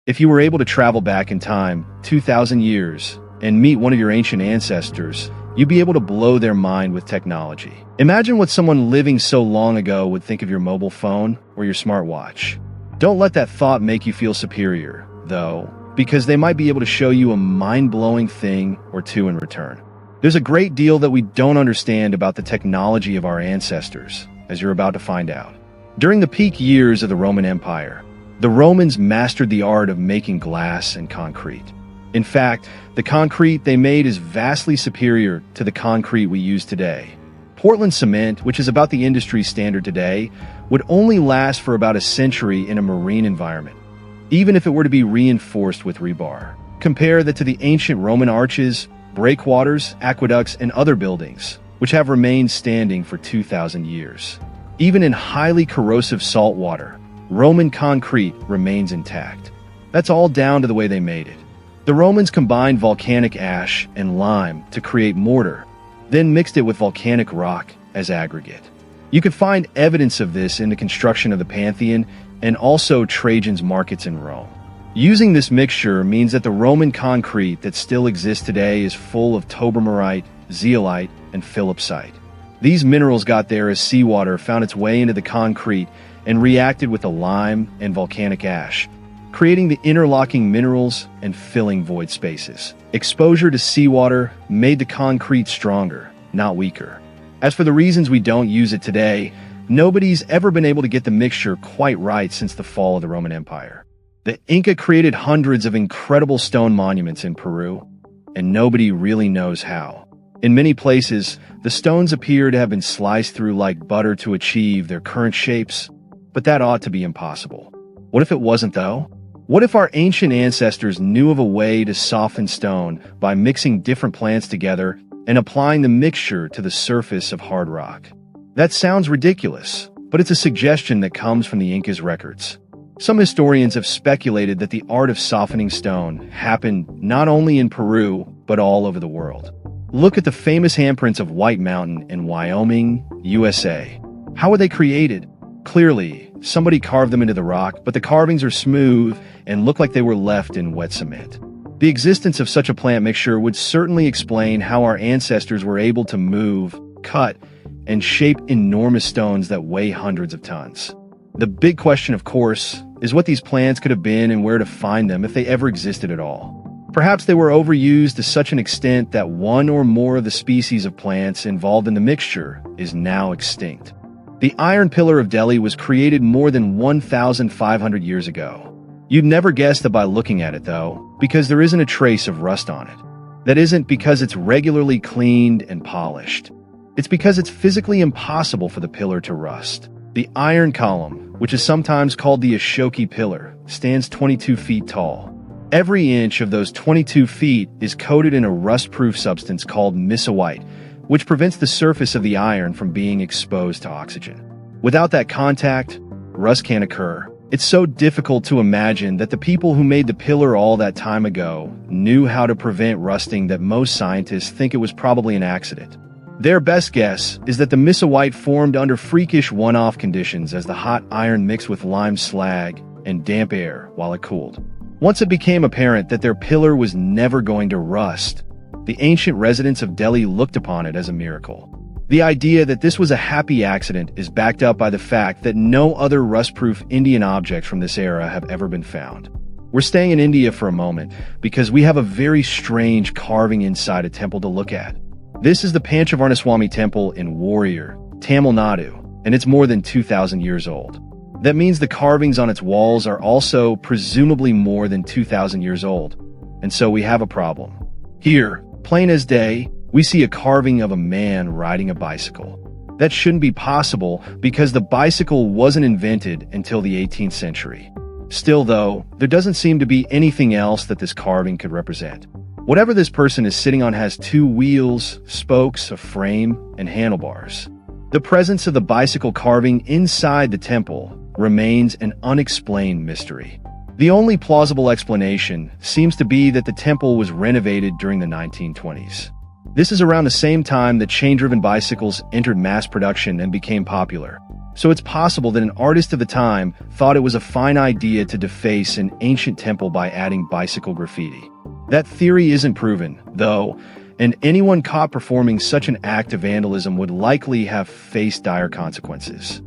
If you were able to travel back in time 2,000 years and meet one of your ancient ancestors, you'd be able to blow their mind with technology. Imagine what someone living so long ago would think of your mobile phone or your smartwatch. Don't let that thought make you feel superior, though, because they might be able to show you a mind-blowing thing or two in return. There's a great deal that we don't understand about the technology of our ancestors, as you're about to find out. During the peak years of the Roman Empire, the Romans mastered the art of making glass and concrete. In fact, the concrete they made is vastly superior to the concrete we use today. Portland cement, which is about the industry standard today, would only last for about a century in a marine environment, even if it were to be reinforced with rebar. Compare that to the ancient Roman arches, breakwaters, aqueducts, and other buildings, which have remained standing for 2,000 years. Even in highly corrosive salt water, Roman concrete remains intact. That's all down to the way they made it. The Romans combined volcanic ash and lime to create mortar, then mixed it with volcanic rock as aggregate. You could find evidence of this in the construction of the Pantheon and also Trajan's markets in Rome. Using this mixture means that the Roman concrete that still exists today is full of tobermarite, zeolite, and philipsite. These minerals got there as seawater found its way into the concrete and reacted with the lime and volcanic ash, creating the interlocking minerals and filling void spaces. Exposure to seawater made the concrete stronger, not weaker. As for the reasons we don't use it today, nobody's ever been able to get the mixture quite right since the fall of the Roman Empire. The Inca created hundreds of incredible stone monuments in Peru, and nobody really knows how. In many places, the stones appear to have been sliced through like butter to achieve their current shapes, but that ought to be impossible. What if it wasn't, though? What if our ancient ancestors knew of a way to soften stone by mixing different plants together and applying the mixture to the surface of hard rock? That sounds ridiculous, but it's a suggestion that comes from the Inca's records. Some historians have speculated that the art of softening stone happened not only in Peru, but all over the world. Look at the famous handprints of White Mountain in Wyoming, USA. How were they created? Clearly, somebody carved them into the rock, but the carvings are smooth and look like they were left in wet cement. The existence of such a plant mixture would certainly explain how our ancestors were able to move, cut, and shape enormous stones that weigh hundreds of tons. The big question, of course, is what these plants could have been and where to find them if they ever existed at all. Perhaps they were overused to such an extent that one or more of the species of plants involved in the mixture is now extinct. The Iron Pillar of Delhi was created more than 1,500 years ago. You'd never guess that by looking at it, though, because there isn't a trace of rust on it. That isn't because it's regularly cleaned and polished. It's because it's physically impossible for the pillar to rust. The iron column, which is sometimes called the Ashoki Pillar, stands 22 feet tall. Every inch of those 22 feet is coated in a rust-proof substance called misoite, which prevents the surface of the iron from being exposed to oxygen. Without that contact, rust can't occur. It's so difficult to imagine that the people who made the pillar all that time ago knew how to prevent rusting that most scientists think it was probably an accident. Their best guess is that the misoite formed under freakish one-off conditions as the hot iron mixed with lime slag and damp air while it cooled. Once it became apparent that their pillar was never going to rust, the ancient residents of Delhi looked upon it as a miracle. The idea that this was a happy accident is backed up by the fact that no other rust-proof Indian objects from this era have ever been found. We're staying in India for a moment because we have a very strange carving inside a temple to look at. This is the Panchavarnaswamy Temple in Warrior, Tamil Nadu, and it's more than 2,000 years old. That means the carvings on its walls are also presumably more than 2,000 years old, and so we have a problem. Here, plain as day, we see a carving of a man riding a bicycle. That shouldn't be possible because the bicycle wasn't invented until the 18th century. Still though, there doesn't seem to be anything else that this carving could represent. Whatever this person is sitting on has two wheels, spokes, a frame, and handlebars. The presence of the bicycle carving inside the temple remains an unexplained mystery. The only plausible explanation seems to be that the temple was renovated during the 1920s. This is around the same time that chain-driven bicycles entered mass production and became popular. So it's possible that an artist of the time thought it was a fine idea to deface an ancient temple by adding bicycle graffiti. That theory isn't proven, though, and anyone caught performing such an act of vandalism would likely have faced dire consequences.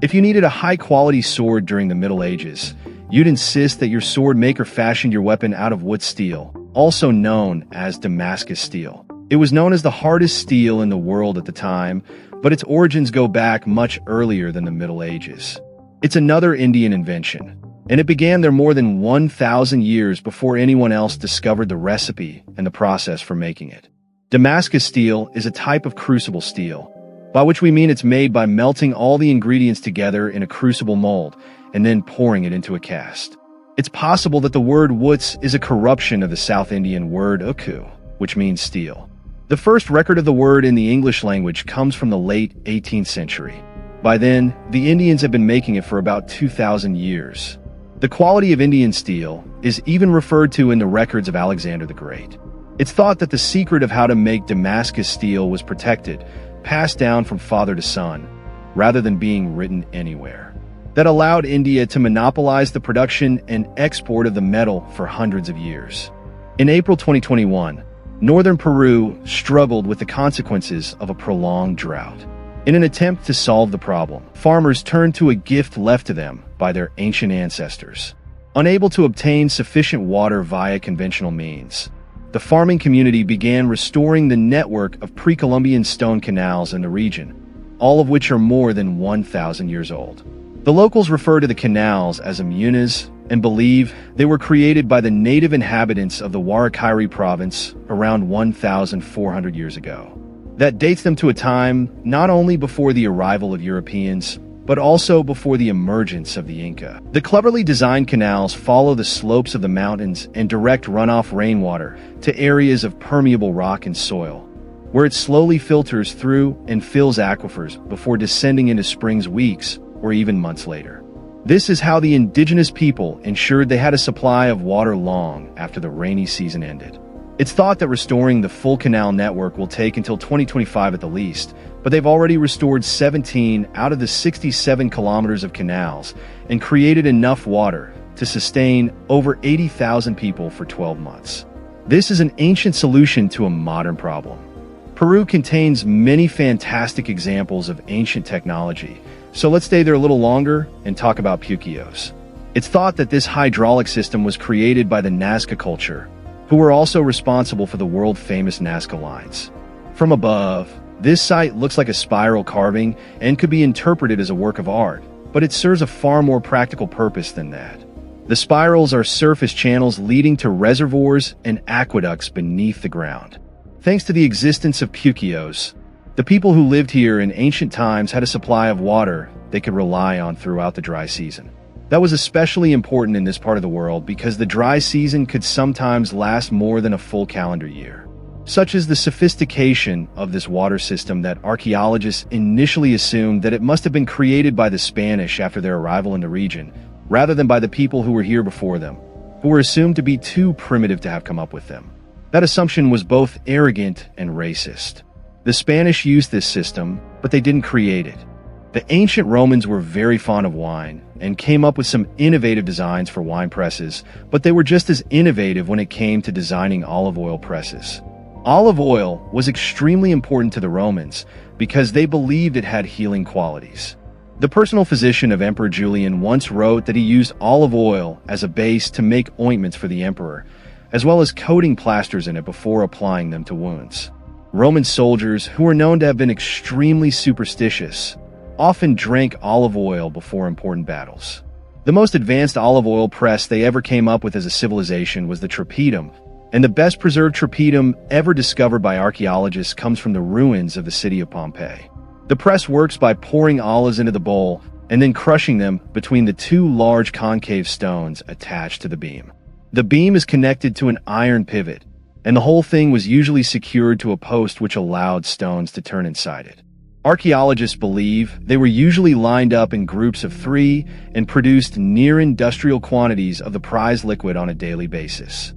If you needed a high-quality sword during the Middle Ages, you'd insist that your sword maker fashioned your weapon out of wood steel, also known as Damascus steel. It was known as the hardest steel in the world at the time, but its origins go back much earlier than the Middle Ages. It's another Indian invention, and it began there more than 1,000 years before anyone else discovered the recipe and the process for making it. Damascus steel is a type of crucible steel, by which we mean it's made by melting all the ingredients together in a crucible mold and then pouring it into a cast. It's possible that the word woots is a corruption of the South Indian word uku, which means steel. The first record of the word in the English language comes from the late 18th century. By then, the Indians have been making it for about 2,000 years. The quality of Indian steel is even referred to in the records of Alexander the Great. It's thought that the secret of how to make Damascus steel was protected, passed down from father to son, rather than being written anywhere. That allowed India to monopolize the production and export of the metal for hundreds of years. In April 2021, northern Peru struggled with the consequences of a prolonged drought. In an attempt to solve the problem, farmers turned to a gift left to them by their ancient ancestors. Unable to obtain sufficient water via conventional means, the farming community began restoring the network of pre-Columbian stone canals in the region, all of which are more than 1,000 years old. The locals refer to the canals as amunas and believe they were created by the native inhabitants of the Huaracairi province around 1,400 years ago. That dates them to a time not only before the arrival of Europeans, but also before the emergence of the Inca. The cleverly designed canals follow the slopes of the mountains and direct runoff rainwater to areas of permeable rock and soil, where it slowly filters through and fills aquifers before descending into springs weeks or even months later. This is how the indigenous people ensured they had a supply of water long after the rainy season ended. It's thought that restoring the full canal network will take until 2025 at the least, but they've already restored 17 out of the 67 kilometers of canals and created enough water to sustain over 80,000 people for 12 months. This is an ancient solution to a modern problem. Peru contains many fantastic examples of ancient technology, so let's stay there a little longer and talk about puquios. It's thought that this hydraulic system was created by the Nazca culture, who were also responsible for the world-famous Nazca lines. From above, this site looks like a spiral carving and could be interpreted as a work of art, but it serves a far more practical purpose than that. The spirals are surface channels leading to reservoirs and aqueducts beneath the ground. Thanks to the existence of puquios, the people who lived here in ancient times had a supply of water they could rely on throughout the dry season. That was especially important in this part of the world because the dry season could sometimes last more than a full calendar year. Such is the sophistication of this water system that archaeologists initially assumed that it must have been created by the Spanish after their arrival in the region, rather than by the people who were here before them, who were assumed to be too primitive to have come up with them. That assumption was both arrogant and racist. The Spanish used this system, but they didn't create it. The ancient Romans were very fond of wine and came up with some innovative designs for wine presses, but they were just as innovative when it came to designing olive oil presses. Olive oil was extremely important to the Romans because they believed it had healing qualities. The personal physician of Emperor Julian once wrote that he used olive oil as a base to make ointments for the emperor, as well as coating plasters in it before applying them to wounds. Roman soldiers, who were known to have been extremely superstitious, often drank olive oil before important battles. The most advanced olive oil press they ever came up with as a civilization was the trapedum, and the best preserved trapedum ever discovered by archaeologists comes from the ruins of the city of Pompeii. The press works by pouring olives into the bowl and then crushing them between the two large concave stones attached to the beam. The beam is connected to an iron pivot, and the whole thing was usually secured to a post which allowed stones to turn inside it. Archaeologists believe they were usually lined up in groups of 3 and produced near-industrial quantities of the prized liquid on a daily basis.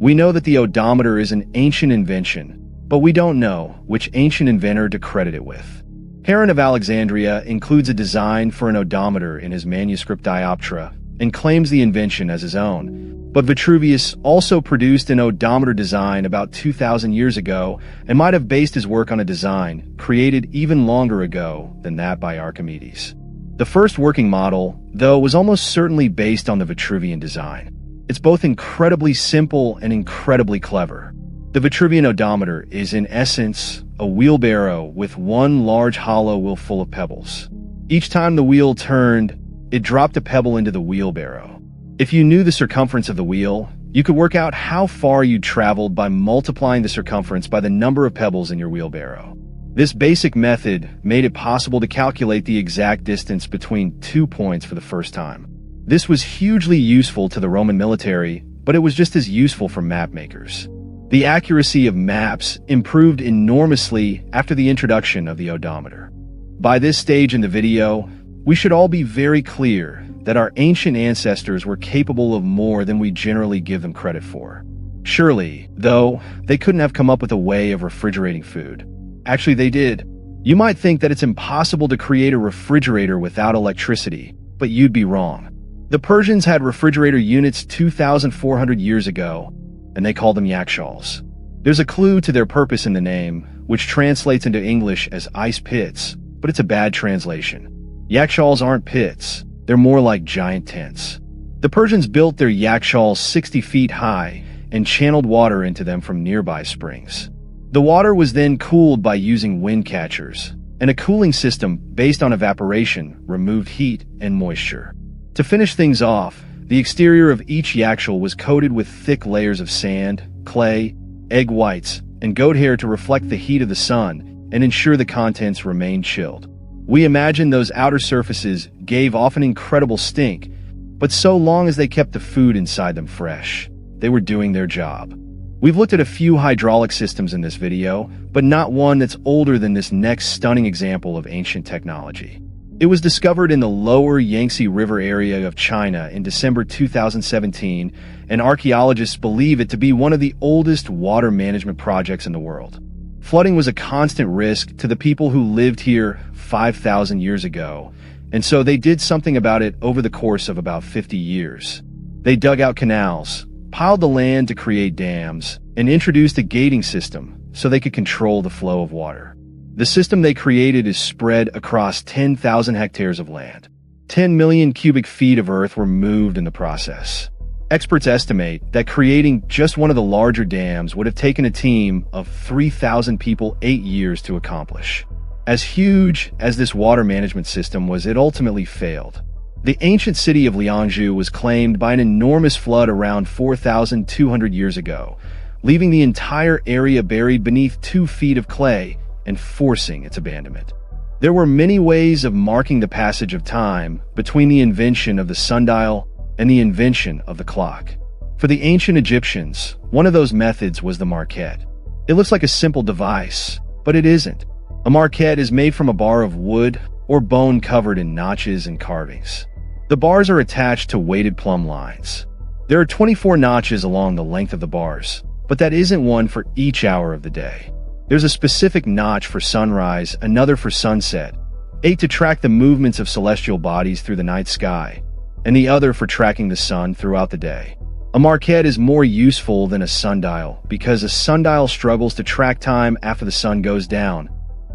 We know that the odometer is an ancient invention, but we don't know which ancient inventor to credit it with. Heron of Alexandria includes a design for an odometer in his manuscript Dioptra and claims the invention as his own. But Vitruvius also produced an odometer design about 2,000 years ago and might have based his work on a design created even longer ago than that by Archimedes. The first working model, though, was almost certainly based on the Vitruvian design. It's both incredibly simple and incredibly clever. The Vitruvian odometer is in essence a wheelbarrow with one large hollow wheel full of pebbles. Each time the wheel turned, it dropped a pebble into the wheelbarrow. If you knew the circumference of the wheel, you could work out how far you traveled by multiplying the circumference by the number of pebbles in your wheelbarrow. This basic method made it possible to calculate the exact distance between 2 points for the first time. This was hugely useful to the Roman military, but it was just as useful for map makers. The accuracy of maps improved enormously after the introduction of the odometer. By this stage in the video, we should all be very clear that our ancient ancestors were capable of more than we generally give them credit for. Surely, though, they couldn't have come up with a way of refrigerating food. Actually, they did. You might think that it's impossible to create a refrigerator without electricity, but you'd be wrong. The Persians had refrigerator units 2,400 years ago, and they called them yakshals. There's a clue to their purpose in the name, which translates into English as ice pits, but it's a bad translation. Yakshals aren't pits, they're more like giant tents. The Persians built their yakshals 60 feet high and channeled water into them from nearby springs. The water was then cooled by using wind catchers, and a cooling system based on evaporation removed heat and moisture. To finish things off, the exterior of each yakshal was coated with thick layers of sand, clay, egg whites, and goat hair to reflect the heat of the sun and ensure the contents remained chilled. We imagine those outer surfaces gave off an incredible stink, but so long as they kept the food inside them fresh, they were doing their job. We've looked at a few hydraulic systems in this video, but not one that's older than this next stunning example of ancient technology. It was discovered in the lower Yangtze River area of China in December 2017, and archaeologists believe it to be one of the oldest water management projects in the world. Flooding was a constant risk to the people who lived here 5,000 years ago, and so they did something about it over the course of about 50 years. They dug out canals, piled the land to create dams, and introduced a gating system so they could control the flow of water. The system they created is spread across 10,000 hectares of land. 10 million cubic feet of earth were moved in the process. Experts estimate that creating just one of the larger dams would have taken a team of 3,000 people 8 years to accomplish. As huge as this water management system was, it ultimately failed. The ancient city of Lianzhou was claimed by an enormous flood around 4,200 years ago, leaving the entire area buried beneath 2 feet of clay and forcing its abandonment. There were many ways of marking the passage of time between the invention of the sundial and the invention of the clock. For the ancient Egyptians, one of those methods was the marquette. It looks like a simple device, but it isn't. A marquette is made from a bar of wood or bone covered in notches and carvings. The bars are attached to weighted plumb lines. There are 24 notches along the length of the bars, but that isn't one for each hour of the day. There's a specific notch for sunrise, another for sunset, 8 to track the movements of celestial bodies through the night sky, and the other for tracking the sun throughout the day. A marquette is more useful than a sundial because a sundial struggles to track time after the sun goes down,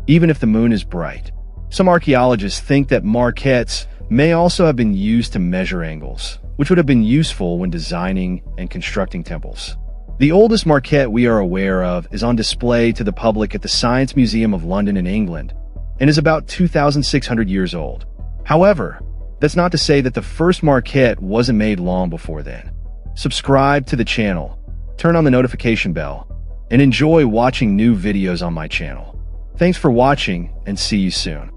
even if the moon is bright. Some archaeologists think that marquettes may also have been used to measure angles, which would have been useful when designing and constructing temples. The oldest marquette we are aware of is on display to the public at the Science Museum of London in England and is about 2,600 years old. However, that's not to say that the first marquette wasn't made long before then. Subscribe to the channel, turn on the notification bell, and enjoy watching new videos on my channel. Thanks for watching, and see you soon.